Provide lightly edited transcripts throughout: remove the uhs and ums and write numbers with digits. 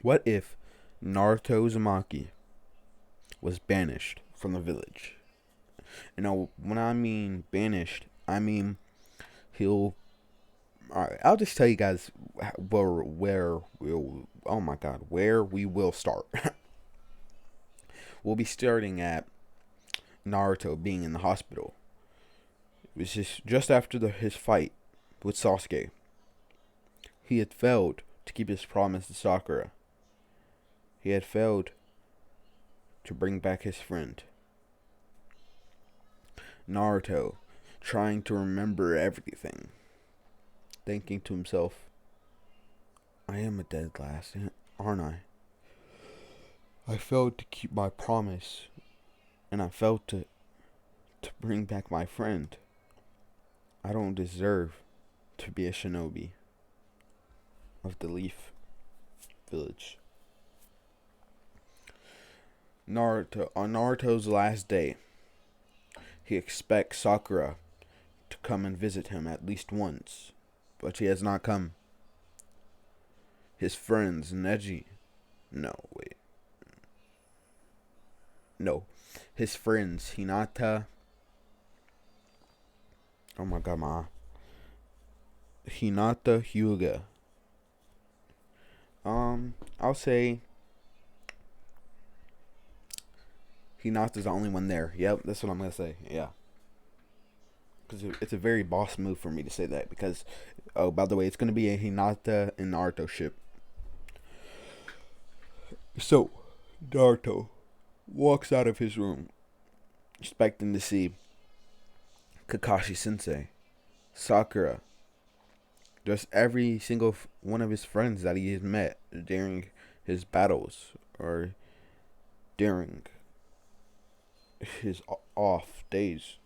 What if Naruto Uzumaki was banished from the village? You know, when I mean banished, I mean he'll. Alright, I'll just tell you guys where we'll. Oh my god, where we will start. We'll be starting at Naruto being in the hospital. It was just after his fight with Sasuke. He had failed to keep his promise to Sakura. He had failed to bring back his friend. Naruto, trying to remember everything, thinking to himself, I am a dead last, aren't I? I failed to keep my promise, and I failed to bring back my friend. I don't deserve to be a shinobi of the Leaf Village. Naruto, on Naruto's last day, he expects Sakura to come and visit him at least once, but she has not come. His friends, Neji. No, wait. No. His friends, Hinata. Oh my god, Hinata Hyuga. I'll say Hinata's the only one there. Yep, that's what I'm gonna say. Yeah. Because it's a very boss move for me to say that. Because, oh, by the way, it's gonna be a Hinata and Naruto ship. So, Naruto walks out of his room, expecting to see Kakashi Sensei, Sakura, just every single one of his friends that he has met during his battles or during his off days.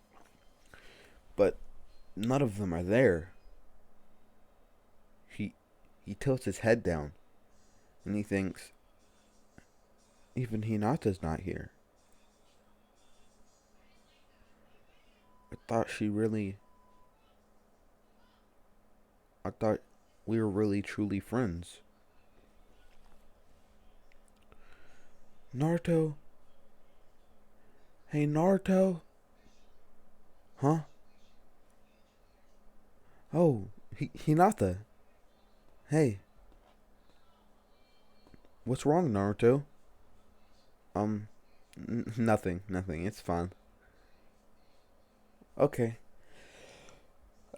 But none of them are there. He tilts his head down and he thinks, even Hinata's not here. I thought we were really truly friends. Naruto? Hey, Naruto? Huh? Oh, Hinata. Hey. What's wrong, Naruto? Nothing. It's fine. Okay.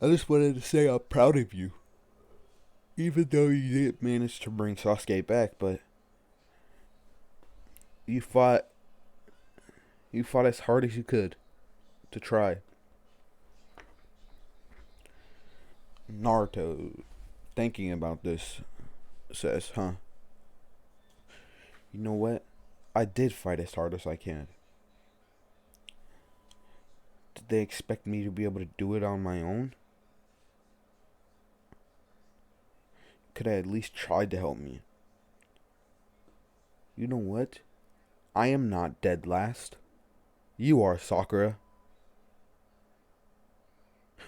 I just wanted to say I'm proud of you. Even though you didn't manage to bring Sasuke back, but you fought as hard as you could to try. Naruto, thinking about this, says, huh? You know what? I did fight as hard as I can. Did they expect me to be able to do it on my own? Could I at least try to help me? You know what? I am not dead last. You are, Sakura.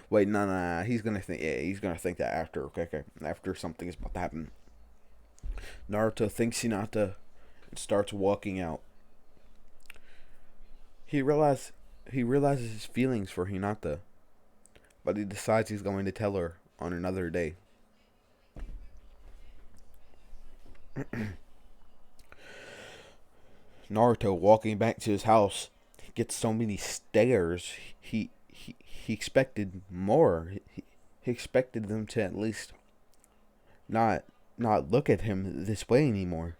Wait, no. He's gonna think. Yeah, he's gonna think that after. Okay. After something is about to happen. Naruto thinks Hinata and starts walking out. He realizes his feelings for Hinata, but he decides he's going to tell her on another day. Naruto walking back to his house, he gets so many stares. He expected more. He expected them to at least not look at him this way anymore.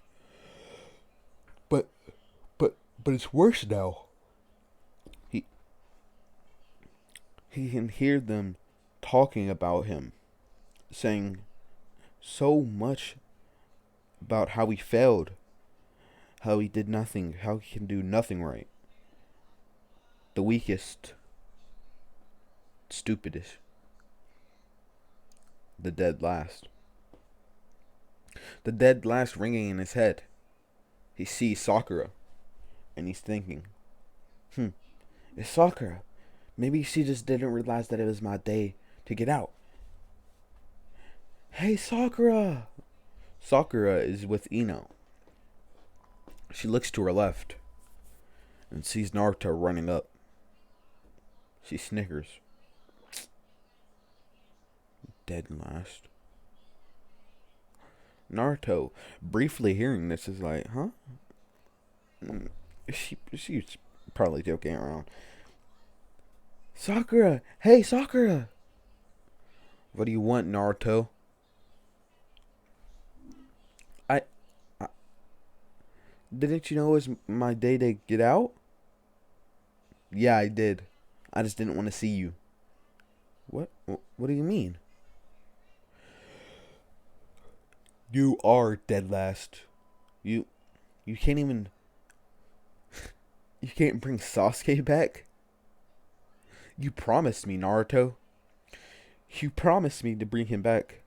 But it's worse now. He can hear them talking about him, saying so much about how he failed, how he did nothing, how he can do nothing right. The weakest, stupidest, the dead last. The dead last ringing in his head. He sees Sakura, and he's thinking, it's Sakura. Maybe she just didn't realize that it was my day to get out. Hey, Sakura! Sakura is with Ino. She looks to her left and sees Naruto running up. She snickers. Dead last. Naruto, briefly hearing this, is like, huh? She's probably joking around. Sakura! Hey, Sakura! What do you want, Naruto? I didn't you know it was my day to get out? Yeah, I did. I just didn't want to see you. What? What do you mean? You are dead last. You can't even. You can't bring Sasuke back? You promised me, Naruto. You promised me to bring him back.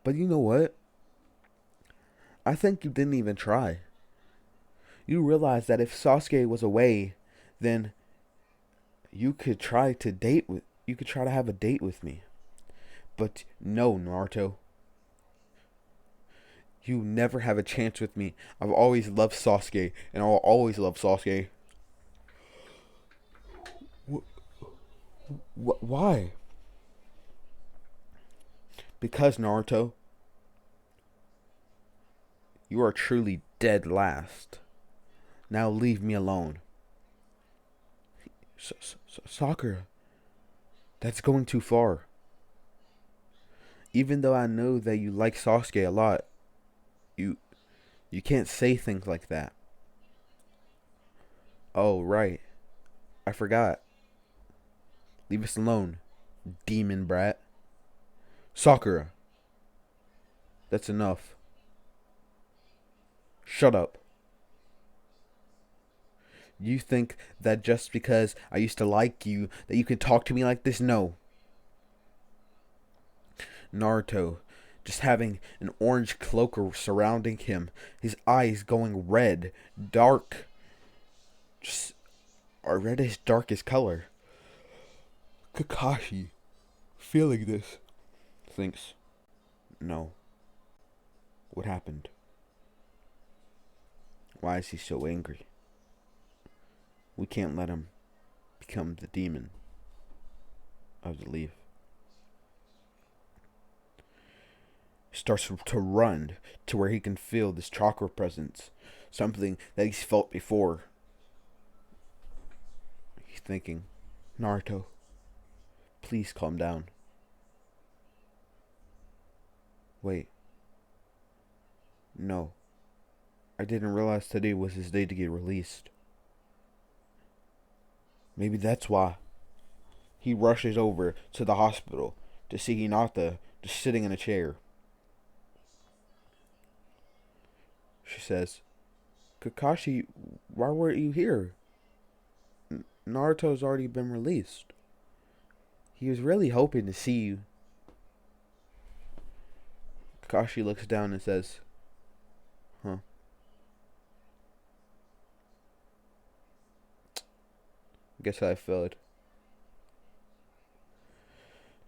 But you know what? I think you didn't even try. You realize that if Sasuke was away, then you could try to have a date with me. But no, Naruto. You never have a chance with me. I've always loved Sasuke, and I'll always love Sasuke. Why? Because, Naruto, you are truly dead last. Now leave me alone. Sakura, that's going too far. Even though I know that you like Sasuke a lot, you can't say things like that. Oh, right. I forgot. Leave us alone, demon brat. Sakura, that's enough. Shut up. You think that just because I used to like you, that you can talk to me like this? No. Naruto, just having an orange cloak surrounding him, his eyes going red, dark, just a reddish, darkest color. Kakashi, feeling this, thinks, no. What happened? Why is he so angry? We can't let him become the demon of the leaf. Starts to run to where he can feel this chakra presence, something that he's felt before. He's thinking, Naruto, please calm down. Wait. No. I didn't realize today was his day to get released. Maybe that's why. He rushes over to the hospital to see Hinata just sitting in a chair. She says, Kakashi, why weren't you here? Naruto's already been released. He was really hoping to see you. Kakashi looks down and says, huh. Guess I failed.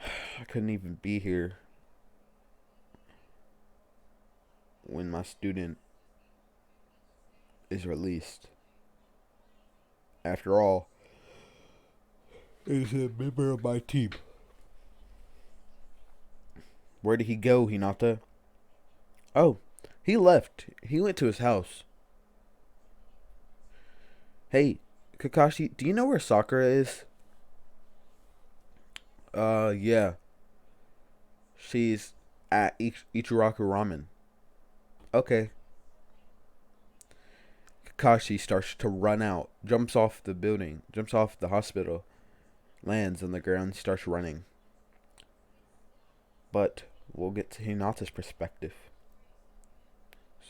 I couldn't even be here when my student is released. After all, he's a member of my team. Where did he go, Hinata? Oh, he left. He went to his house. Hey, Kakashi, do you know where Sakura is? Yeah. She's at Ichiraku Ramen. Okay. Kakashi starts to run out, jumps off the building, jumps off the hospital, lands on the ground, starts running. But we'll get to Hinata's perspective.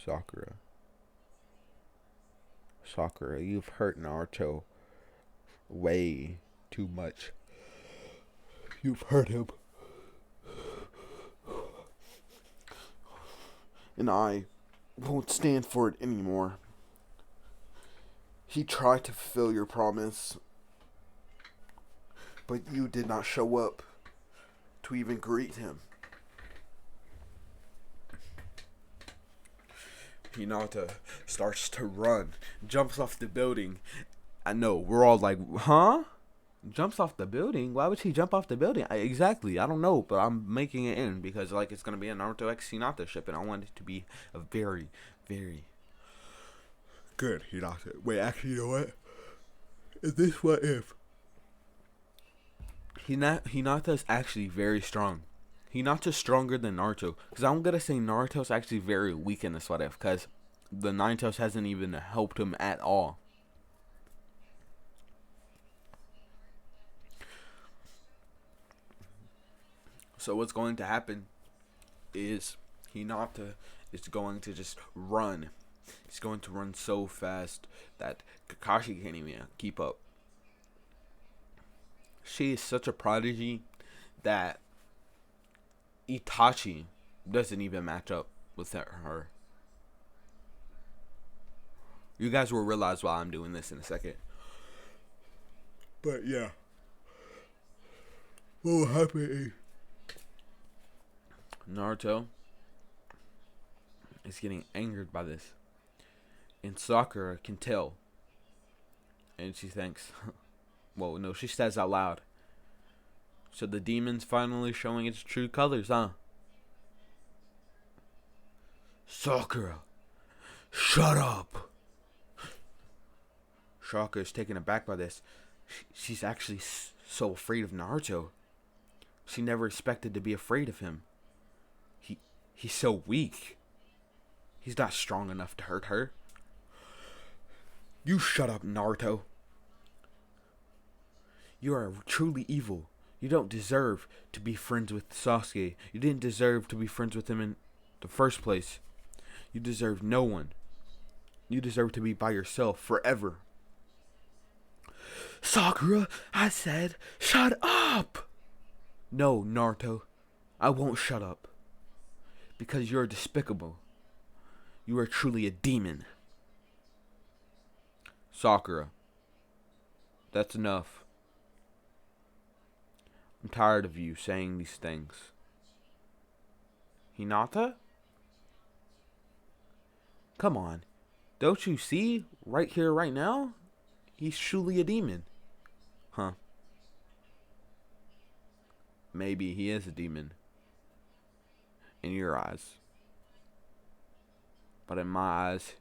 Sakura, you've hurt Naruto way too much. You've hurt him. And I won't stand for it anymore. He tried to fulfill your promise, but you did not show up to even greet him. Hinata starts to run, jumps off the building. I know, we're all like, huh? Jumps off the building? Why would he jump off the building? Exactly, I don't know, but I'm making it in because like it's gonna be a Naruto X Hinata ship, and I want it to be a very, very good Hinata. Wait, actually, you know what? Is this what if? Hinata is actually very strong. Hinata's stronger than Naruto. Because I'm going to say Naruto's actually very weak in this what if. Because the Nine Tails hasn't even helped him at all. So what's going to happen is Hinata is going to just run. He's going to run so fast that Kakashi can't even keep up. She is such a prodigy that Itachi doesn't even match up with her. You guys will realize why I'm doing this in a second. But yeah. What will happen is Naruto is getting angered by this. And Sakura can tell. And she thinks, well, no, she says out loud. So the demon's finally showing its true colors, huh? Sakura, shut up. Sakura is taken aback by this. She's actually so afraid of Naruto. She never expected to be afraid of him. He's so weak. He's not strong enough to hurt her. You shut up, Naruto. You are truly evil. You don't deserve to be friends with Sasuke. You didn't deserve to be friends with him in the first place. You deserve no one. You deserve to be by yourself forever. Sakura, I said, shut up! No, Naruto, I won't shut up. Because you're despicable. You are truly a demon. Sakura, that's enough. I'm tired of you saying these things. Hinata? Come on. Don't you see? Right here, right now? He's truly a demon. Huh. Maybe he is a demon. In your eyes. But in my eyes,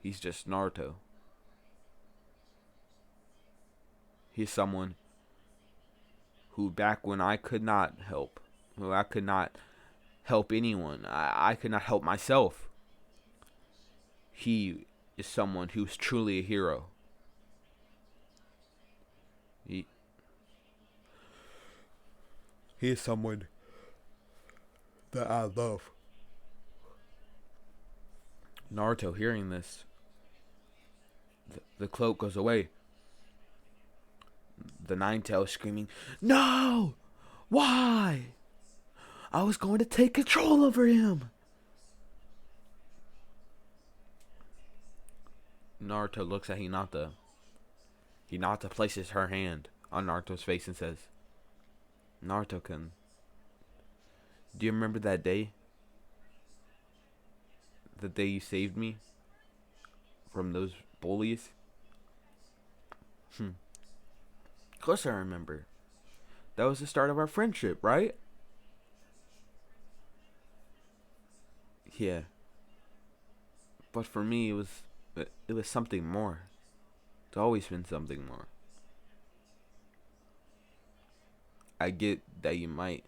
he's just Naruto. He's someone who back when I could not help, who I could not help anyone, I could not help myself. He is someone who's truly a hero. He is someone that I love. Naruto, hearing this, the cloak goes away. The Nine Tails screaming, "No! Why? I was going to take control over him." Naruto looks at Hinata. Hinata places her hand on Naruto's face and says, Naruto-kun, do you remember that day? The day you saved me from those bullies? Of course I remember. That was the start of our friendship, right? Yeah. But for me, it was something more. It's always been something more. I get that you might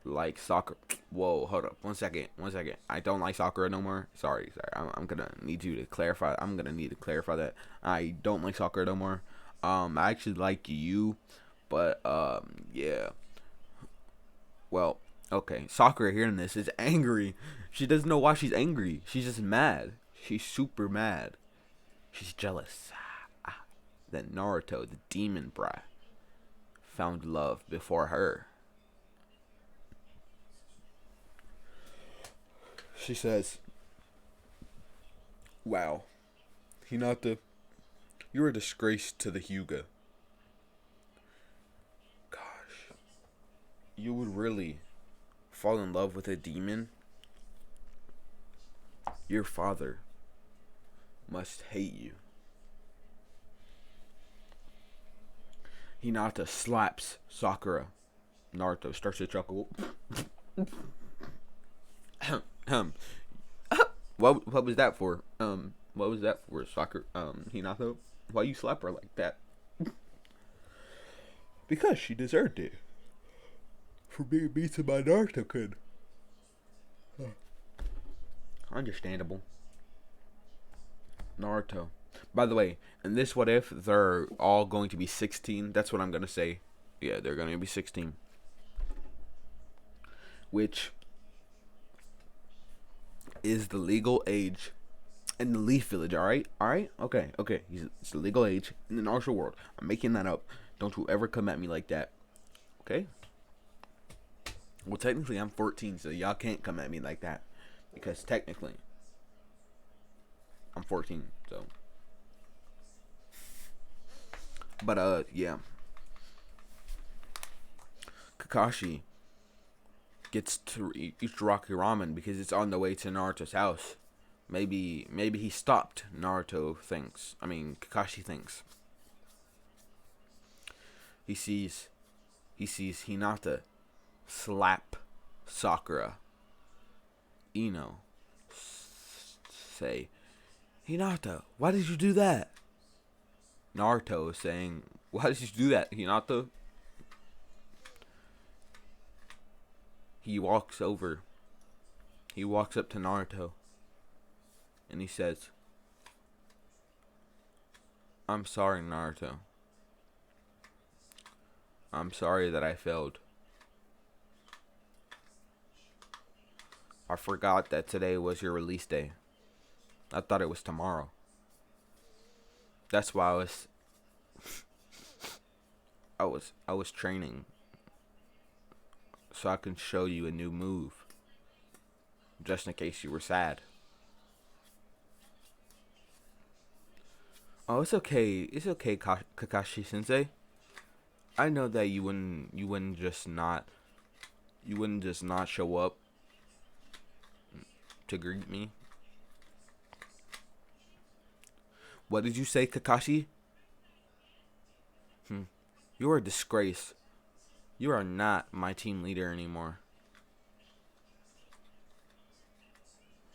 like soccer. Whoa, hold up. One second. I don't like soccer no more. Sorry. I'm gonna need you to clarify. I'm gonna need to clarify that. I don't like soccer no more. I actually like you, but yeah. Well, okay. Sakura hearing this is angry. She doesn't know why she's angry. She's just mad. She's super mad. She's jealous that Naruto, the demon brat, found love before her. She says, "Wow, Hinata, you're a disgrace to the Hyuga. Gosh, you would really fall in love with a demon? Your father must hate you. Hinata slaps Sakura. Naruto starts to chuckle. What was that for? What was that for, Sakura? Hinata? Why you slap her like that? Because she deserved it. For being beaten by Naruto kid. Understandable. Naruto. By the way, in this what if, they're all going to be 16. That's what I'm going to say. Yeah, they're going to be 16. Which is the legal age in the Leaf Village, alright? Alright? Okay. It's the legal age in the Naruto world. I'm making that up. Don't you ever come at me like that. Okay? Well, technically, I'm 14, so y'all can't come at me like that. Because technically, I'm 14, so. But, yeah. Kakashi gets to Ichiraki ramen because it's on the way to Naruto's house. Maybe he stopped, Kakashi thinks. He sees Hinata slap Sakura. Ino say, Hinata, why did you do that? Naruto is saying, why did you do that, Hinata? He walks up to Naruto and he says, I'm sorry, Naruto. I'm sorry that I failed. I forgot that today was your release day. I thought it was tomorrow. That's why I was training so I can show you a new move, just in case you were sad. Oh, it's okay. It's okay, Kakashi Sensei. I know that you wouldn't just not show up to greet me. What did you say, Kakashi? You are a disgrace. You are not my team leader anymore.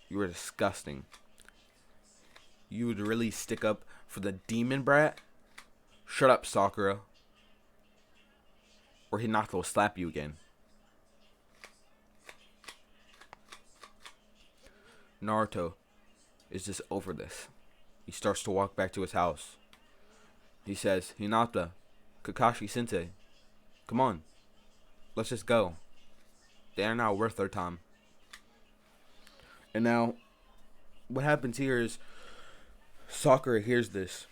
You are disgusting. You would really stick up for the demon brat? Shut up, Sakura. Or Hinata will slap you again. Naruto is just over this. He starts to walk back to his house. He says, Hinata, Kakashi Sensei, come on. Let's just go. They are not worth their time. And now, what happens here is Sakura hears this.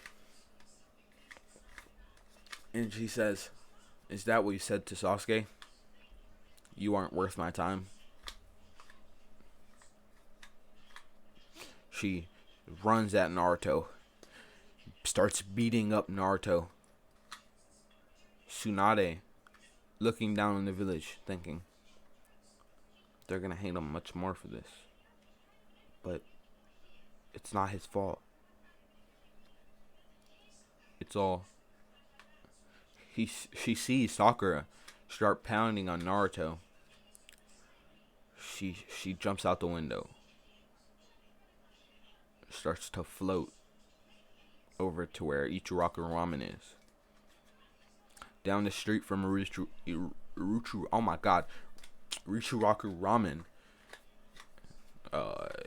And she says, is that what you said to Sasuke? You aren't worth my time. She runs at Naruto. Starts beating up Naruto. Tsunade, looking down in the village, thinking, they're gonna hate him much more for this. But it's not his fault. It's all. She sees Sakura start pounding on Naruto. She jumps out the window. Starts to float over to where Ichiraku Ramen is. Down the street from oh my god, Ichiraku Ramen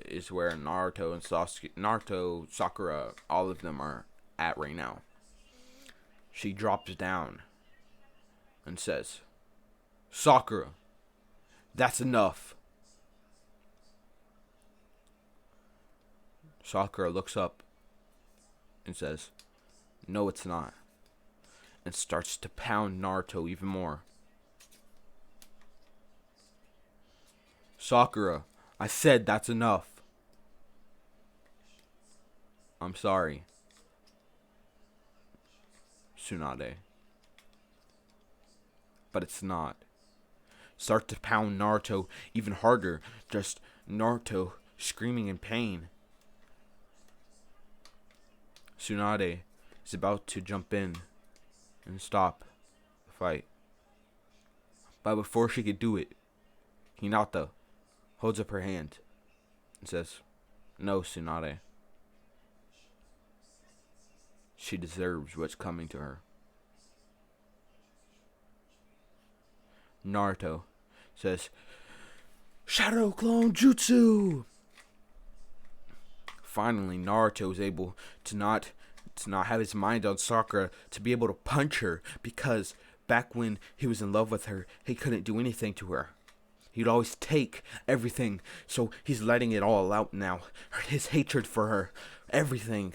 is where Naruto, Sakura, all of them are at right now. She drops down and says, Sakura, that's enough. Sakura looks up and says, no, it's not. And starts to pound Naruto even more. Sakura, I said that's enough. I'm sorry. Tsunade. But it's not. Start to pound Naruto even harder. Just Naruto screaming in pain. Tsunade is about to jump in and stop the fight. But before she could do it, Hinata holds up her hand and says, "No, Tsunade. She deserves what's coming to her." Naruto says, "Shadow Clone Jutsu!" Finally, Naruto is able to not have his mind on Sakura, to be able to punch her, because back when he was in love with her, he couldn't do anything to her. He'd always take everything, so he's letting it all out now. His hatred for her, everything.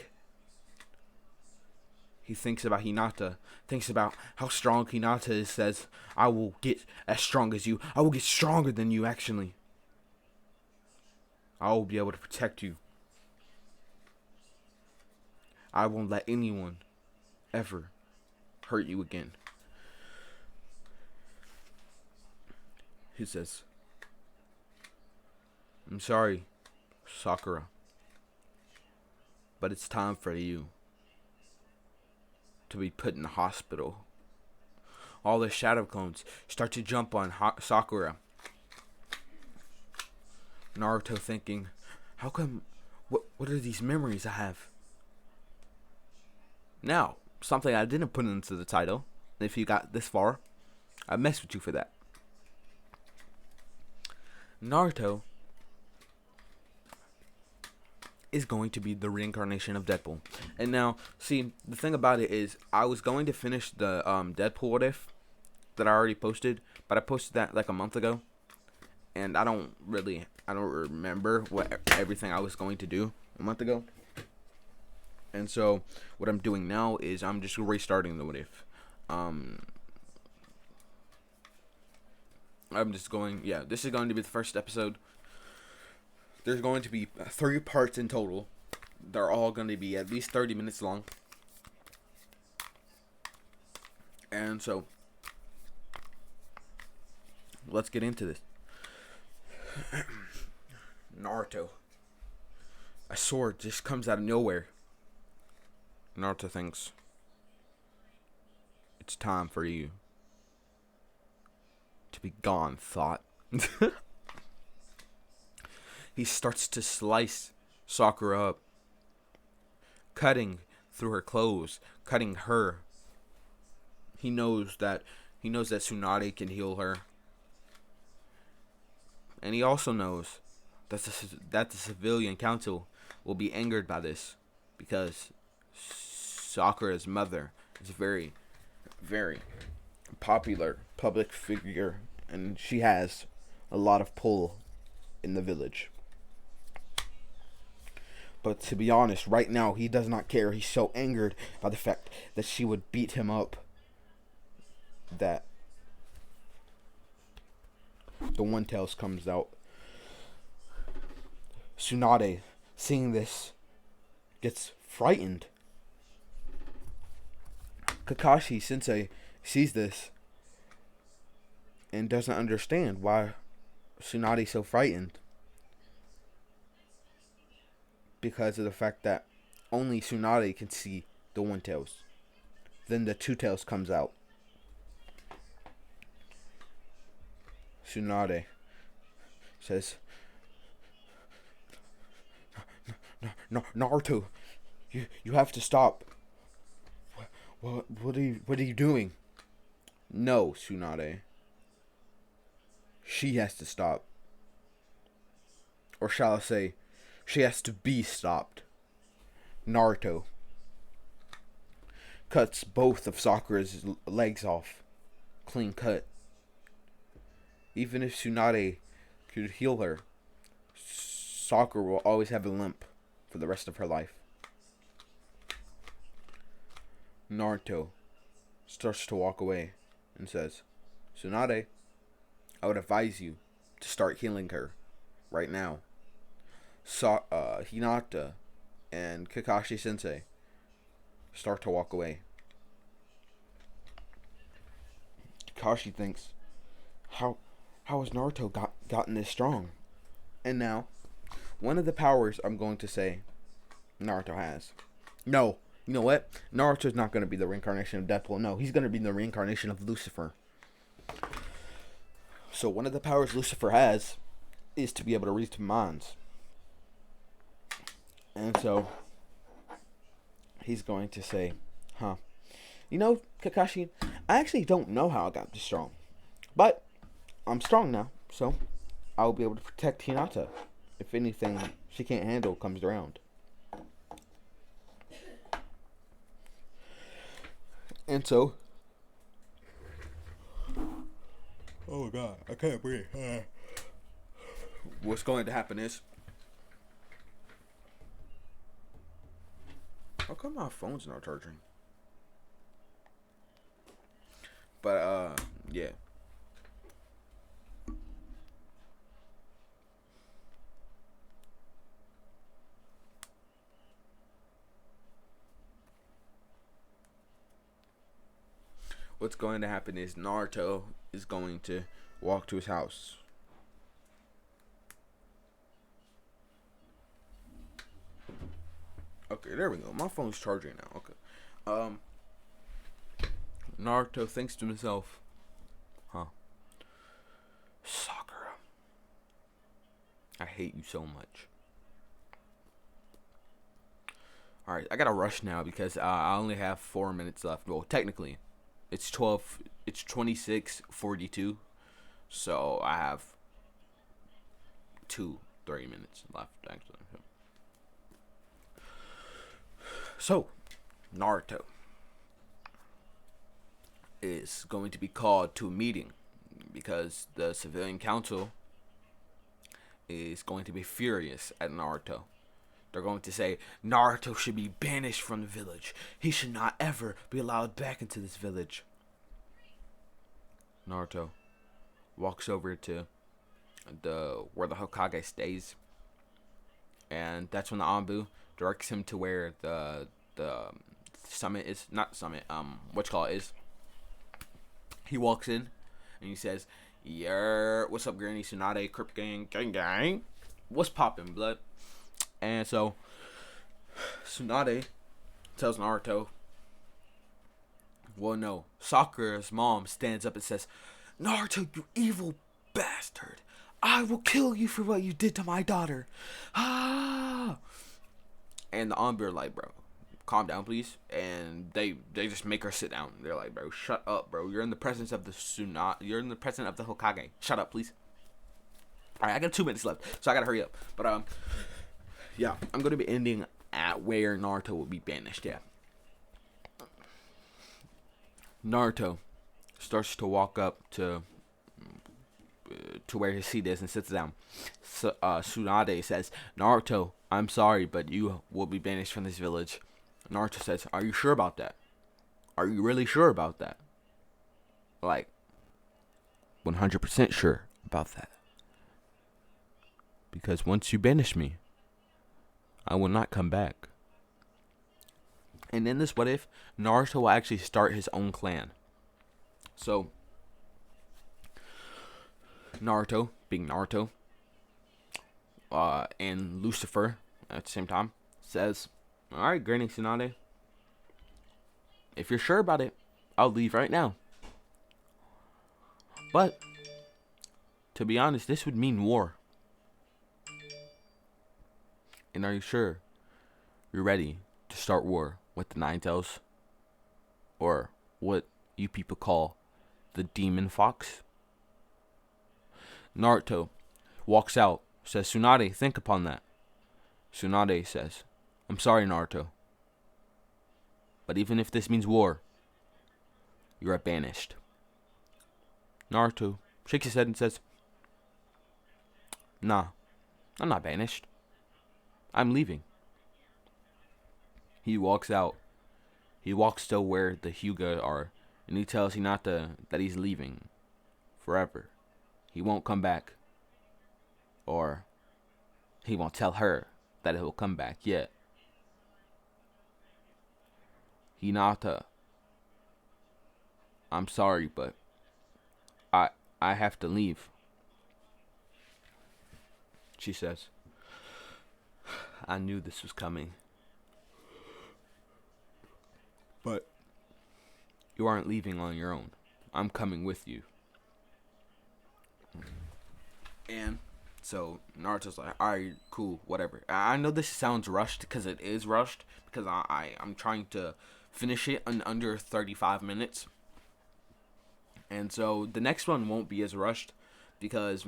He thinks about Hinata, thinks about how strong Hinata is, says, "I will get as strong as you. I will get stronger than you, actually. I will be able to protect you. I won't let anyone ever hurt you again." He says, "I'm sorry, Sakura, but it's time for you to be put in the hospital." All the shadow clones start to jump on Sakura. Naruto thinking, how come, what are these memories I have? Now, something I didn't put into the title. If you got this far, I mess with you for that. Naruto is going to be the reincarnation of Deadpool. And now, see, the thing about it is, I was going to finish the Deadpool What If that I already posted, but I posted that like a month ago, and I don't remember everything I was going to do a month ago. And so, what I'm doing now is I'm just restarting the What If. I'm just going, this is going to be the first episode. There's going to be 3 parts in total. They're all going to be at least 30 minutes long. And so, let's get into this. Naruto. A sword just comes out of nowhere. Naruto thinks, it's time for you to be gone, thought. He starts to slice Sakura up, cutting through her clothes, cutting her. He knows that Tsunade can heal her. And he also knows that the civilian council will be angered by this, because Sakura's mother is a very, very popular public figure, and she has a lot of pull in the village. But to be honest, right now he does not care. He's so angered by the fact that she would beat him up that the One Tails comes out. Tsunade, seeing this, gets frightened. Kakashi Sensei sees this and doesn't understand why Tsunade's so frightened. Because of the fact that only Tsunade can see the One Tails. Then the Two Tails comes out. Tsunade says, Naruto, you have to stop. What are you doing? No, Tsunade. She has to stop. Or shall I say, she has to be stopped. Naruto cuts both of Sakura's legs off. Clean cut. Even if Tsunade could heal her, Sakura will always have a limp for the rest of her life. Naruto starts to walk away and says, Tsunade, I would advise you to start healing her right now. Hinata and Kakashi Sensei start to walk away. Kakashi thinks, how has Naruto gotten this strong? And now, One of the powers I'm going to say Naruto has. No, you know what? Naruto's not going to be the reincarnation of Deadpool. No, he's going to be the reincarnation of Lucifer. So one of the powers Lucifer has is to be able to read minds. And so he's going to say, huh, you know, Kakashi, I actually don't know how I got this strong. But I'm strong now, so I'll be able to protect Hinata if anything she can't handle comes around. And so, oh my god, I can't breathe. What's going to happen is, how come my phone's not charging? But yeah. What's going to happen is Naruto is going to walk to his house. Okay, there we go. My phone's charging now. Okay. Naruto thinks to himself, huh, Sakura, I hate you so much. Alright, I gotta rush now because I only have 4 minutes left. Well, technically, it's 26:42, so I have 30 minutes left, actually. So, Naruto is going to be called to a meeting because the civilian council is going to be furious at Naruto. They're going to say Naruto should be banished from the village. He should not ever be allowed back into this village. Naruto walks over to where the Hokage stays, and that's when the Anbu directs him to where the summit is. Not summit. Is. He walks in and he says, "Yeah, what's up, Granny Tsunade, Crip gang? What's poppin', blood?" And so Tsunade tells Naruto, well, no. Sakura's mom stands up and says, "Naruto, you evil bastard. I will kill you for what you did to my daughter." Ah! And the Anbu are like, bro, calm down, please. And they just make her sit down. They're like, bro, shut up, bro. You're in the presence of the You're in the presence of the Hokage. Shut up, please. Alright, I got 2 minutes left, so I gotta hurry up. But, yeah, I'm gonna be ending at where Naruto will be banished, yeah. Naruto starts to walk up to where his seat is and sits down. So, Tsunade says, "Naruto, I'm sorry, but you will be banished from this village." Naruto says, "Are you sure about that? Are you really sure about that?" Like, 100% sure about that. Because once you banish me, I will not come back. And in this what if, Naruto will actually start his own clan. So, Naruto, being Naruto, and Lucifer at the same time, says, "Alright, Granny Tsunade, if you're sure about it, I'll leave right now. But, to be honest, this would mean war. And are you sure you're ready to start war with the Nine Tails? Or what you people call the Demon Fox?" Naruto walks out, says, "Tsunade, think upon that." Tsunade says, "I'm sorry, Naruto. But even if this means war, you are banished." Naruto shakes his head and says, "Nah, I'm not banished. I'm leaving." He walks out. He walks to where the Hyuga are, and he tells Hinata that he's leaving forever. He won't come back. Or he won't tell her that he'll come back yet. "Hinata, I'm sorry, but I have to leave," she says. I knew this was coming. But You aren't leaving on your own. I'm coming with you. And so Naruto's like, alright, cool, whatever. I know this sounds rushed because it is rushed because I'm trying to finish it in under 35 minutes. And so the next one won't be as rushed because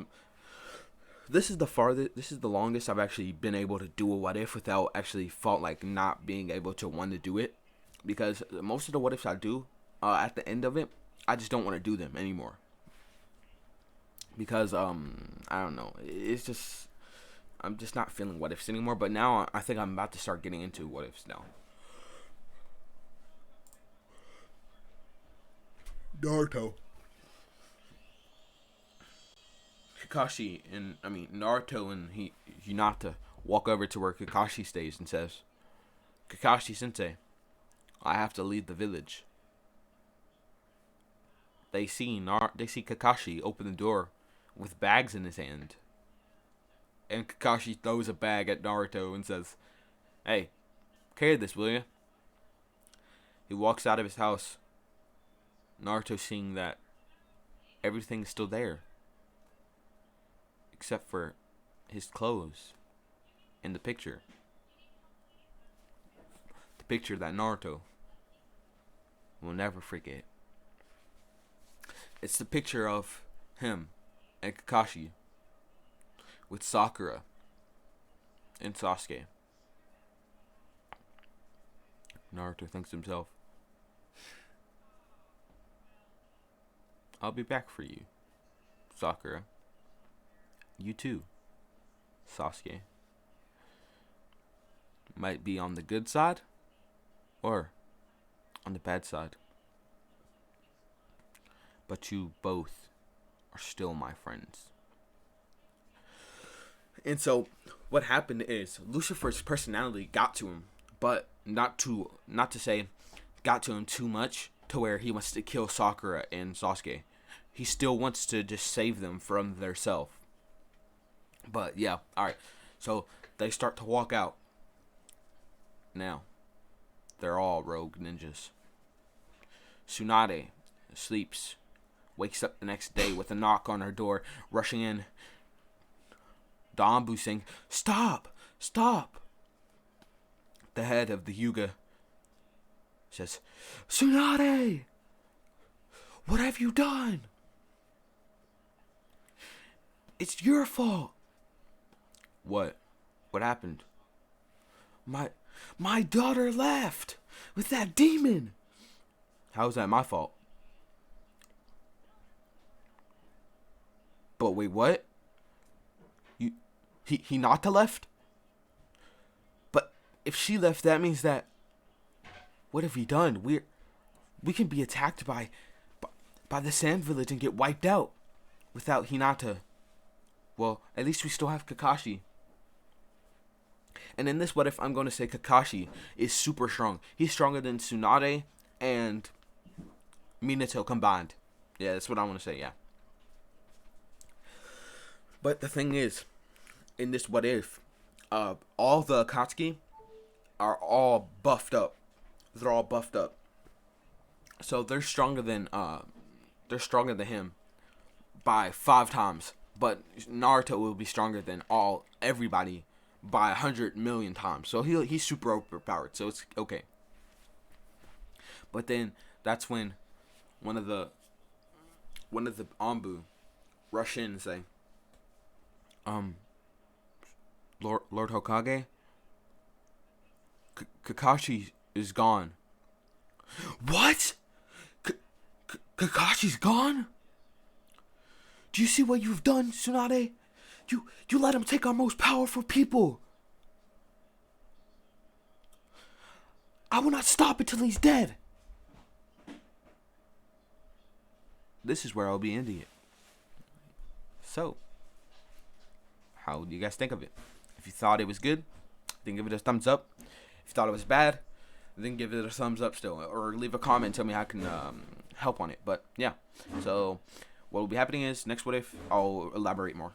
this is the longest I've actually been able to do a what if without actually felt like not being able to want to do it. Because most of the what ifs I do, at the end of it, I just don't want to do them anymore. Because I don't know, it's just I'm just not feeling what ifs anymore. But now I think I'm about to start getting into what ifs now. Naruto. Naruto and Hinata walk over to where Kakashi stays and says, Kakashi Sensei, I have to leave the village. They see Kakashi open the door with bags in his hand. And Kakashi throws a bag at Naruto and says, hey, carry this, will you? He walks out of his house. Naruto seeing that everything's still there. Except for his clothes in the picture. The picture that Naruto will never forget. It's the picture of him and Kakashi with Sakura and Sasuke. Naruto thinks to himself, I'll be back for you, Sakura. You too, Sasuke. Might be on the good side or on the bad side. But you both are still my friends. And so what happened is Lucifer's personality got to him, but not to say got to him too much to where he wants to kill Sakura and Sasuke. He still wants to just save them from their self. But yeah, alright. So they start to walk out. Now, they're all rogue ninjas. Tsunade sleeps, wakes up the next day with a knock on her door, rushing in. Dambu saying, stop! Stop! The head of the Hyuga says, Tsunade! What have you done? It's your fault. What? What happened? My daughter left with that demon. How is that my fault? But wait, what? He not left? But if she left, that means that what have we done? We can be attacked by the Sand Village and get wiped out without Hinata. Well, at least we still have Kakashi. And in this what if, I'm going to say Kakashi is super strong. He's stronger than Tsunade and Minato combined. Yeah, that's what I want to say, yeah. But the thing is, in this what if, all the Akatsuki are all buffed up. They're all buffed up. So they're stronger than him by 5 times. But Naruto will be stronger than everybody by 100 million times. So he's super overpowered. So it's okay. But then that's when one of the Anbu rush in and say, Lord Hokage, Kakashi is gone. What? Kakashi's gone? Do you see what you've done, Tsunade? You let him take our most powerful people. I will not stop until he's dead. This is where I'll be ending it. So, how do you guys think of it? If you thought it was good, then give it a thumbs up. If you thought it was bad, then give it a thumbs up still. Or leave a comment, tell me how I can help on it. But yeah, so what will be happening is, next what if, I'll elaborate more.